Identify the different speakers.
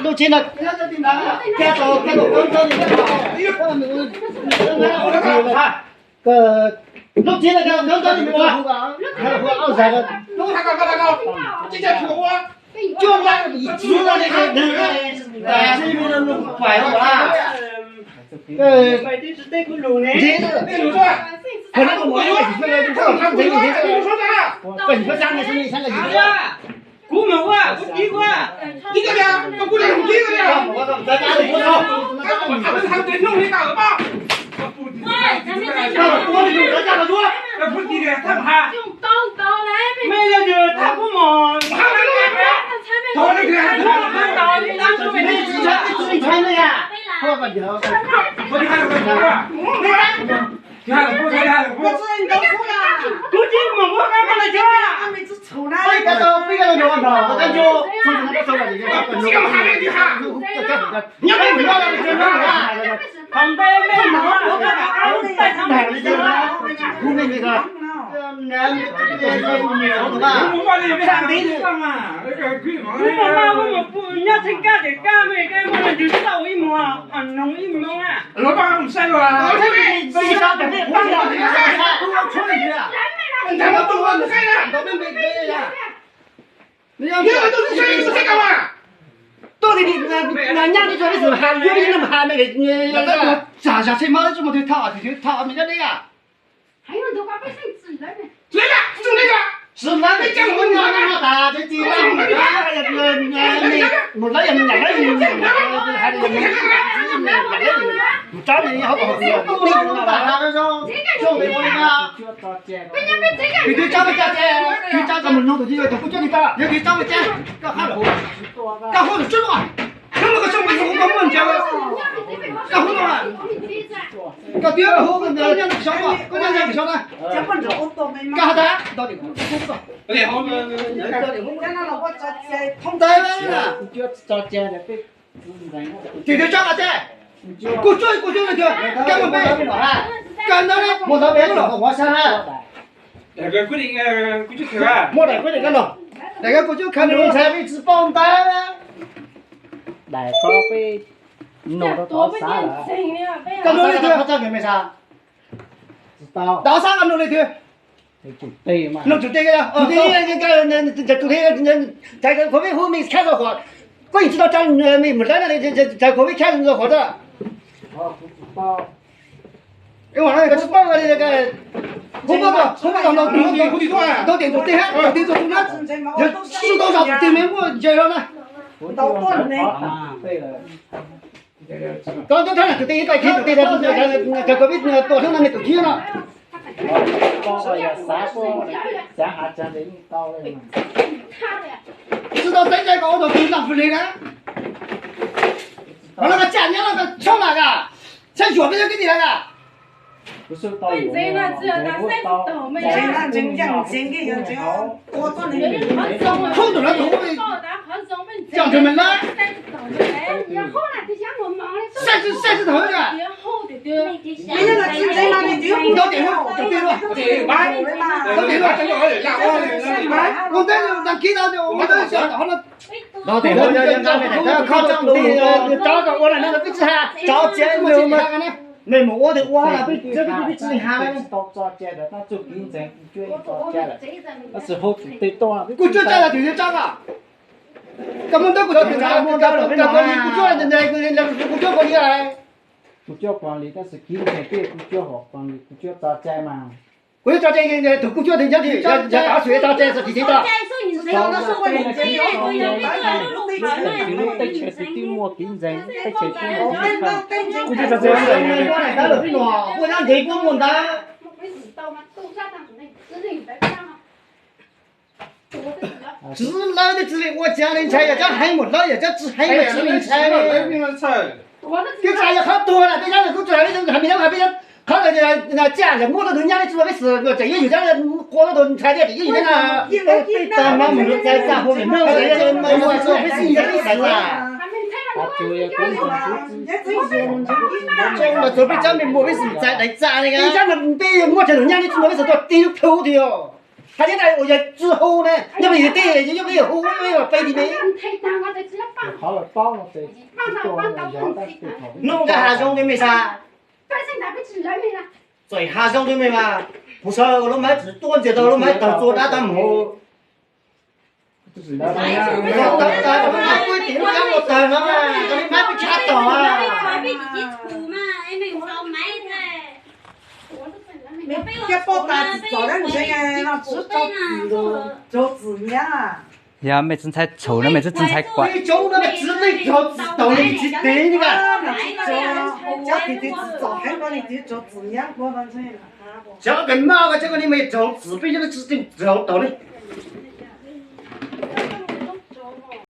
Speaker 1: lúc chín là cái tổ con cho lúc chín là cái con cho mình qua áo dài rồi
Speaker 2: lúc thằng con chỉ chơi thủ quá
Speaker 1: chưa ra chưa ra cái đường này phải không ạ
Speaker 3: phải đi từ đây cũng lùn này
Speaker 2: đi lùn rồi
Speaker 1: còn nó còn nói phải
Speaker 2: không thấy gì thế số ra
Speaker 1: phải có răng này xong sang là gì nữa
Speaker 3: cú mà quá cú chí quá
Speaker 2: đi cái gì con cú này không chí cái gì thằng tiền nông đi nào rồi ba là phút gì đấy thằng hà
Speaker 3: mấy giờ giờ thằng cũng mò
Speaker 2: thôi đi kìa
Speaker 1: đi thay nữa à thôi còn giờ
Speaker 2: thôi đi hai lần qua đi hai lần qua
Speaker 3: cú chí mà quá cái mà là chưa
Speaker 1: bây giờ nó nó cái vô không có sao là gì
Speaker 2: chỉ có hai cái gì hả
Speaker 1: nhớ đến mình lo
Speaker 3: thằng bé mẹ nó áo tay thằng này
Speaker 1: không nên gì cả
Speaker 3: muốn qua đi với thằng tí nữa mà muốn mà nhớ thích ca để ca mày cái mà là đứng sau im mà ăn nóng im nóng à
Speaker 2: nó ba không sai rồi
Speaker 1: vì sao cái này không làm gì không chơi gì à
Speaker 2: thằng nó tụi nó sai nè
Speaker 1: nó bên bên đây à
Speaker 2: nhưng mà tôi sai tôi sai đâu à
Speaker 1: tôi thì là nhang đi cho cái sự hàn dưới cái làm hàn này để giả giả xem mới cho một thứ thọ mình ra đây à
Speaker 2: lấy ra dùng lấy ra
Speaker 1: sừng lá cái chân con nhỏ nó ta chứ chi là một lấy em nhặt lấy hai đứa mình nhặt lấy một trái này không có gì đi nó là nó cho mình coi nào thì tôi cho cái chè thì cho cái mình弄thì tôi cũng cho đi ta nếu thì cho cái chè cái hộp chút rồi không có trong mình không có mình chè cái hộp rồi cái tiếng hộp mình nhân được sống rồi có nhân được sống này cái hộp đó đó thì
Speaker 2: để hôm
Speaker 1: không tới nữa chưa cho chè để thì tôi cho là chè cô chơi là được cái mà bé cái nó một đứa bé nó không có sao ha
Speaker 2: để cái quyết định quyết định thế à
Speaker 1: một đại quyết định cái nào để cái cô chú khăn đồ xe bị chỉ bom tay đại có bị nổ nó to xa là cái nổ này thôi họ cho cái mấy sao đó sao cái nổ này thôi nó chủ tịch cái chủ tịch cái có biết hôm mình khai ra khỏi có gì知道站mình một cái này在国外看着活的因为我那个是报个那个红包的都点做对哈都点做那是多少点名过接上呢刚才主tịch cái chủ tịch cái có biết tổ chức này tổ chức nào知道现在搞到队长不来了，完了个家娘那个跳哪个？才学不就给你那个？不是到有没有？空着了头没？讲什么了？三十头的。都点了，都点了。我这那其他的我都想好了。老点了，要靠这土地，找个我来那个位置哈，找钱没有嘛？没么，我的挖了，被这个被治下来了。到抓钱的，他就经常捐抓钱了。那时候得多了，我就在那就是这个。根本都不知道警察，不叫人家，不叫管理来。不叫管理，但是经常对不叫好管理，不叫抓钱嘛。我抓钱的，不叫人家的，要打水抓钱是提前的。我让谁管我的？只老的之类，我家人菜呀，这还没老呀，这只还没吃名菜呢。这菜也好多了，别讲了，我做来的还没还别讲，他那家人我都人家的做的是个，这也有点过了都菜的，也有点啊。当妈母在家后面，那我做不是一样的事啊。我做不讲明，我为什么在来炸那个？你讲的对，我这人家的做的是做丢头的哟。他现在我要之后呢，要不要对，要不要后要背的呢？
Speaker 4: 好了，包了对，
Speaker 1: 弄个下兄弟没啥，最下兄弟没嘛，不是我都买只多着都买到做那当好。我买贵点，我等了嘛，你买不恰到啊。
Speaker 3: 一包大子做两件哎，那只做字呀。
Speaker 5: 呀，每种菜臭了，每种菜怪。
Speaker 1: 你种那个籽你就到你去对你个。
Speaker 3: 家弟弟做很多的地做字呀，我反正
Speaker 1: 这个嘛个这个你没做，自备这个指定做到的。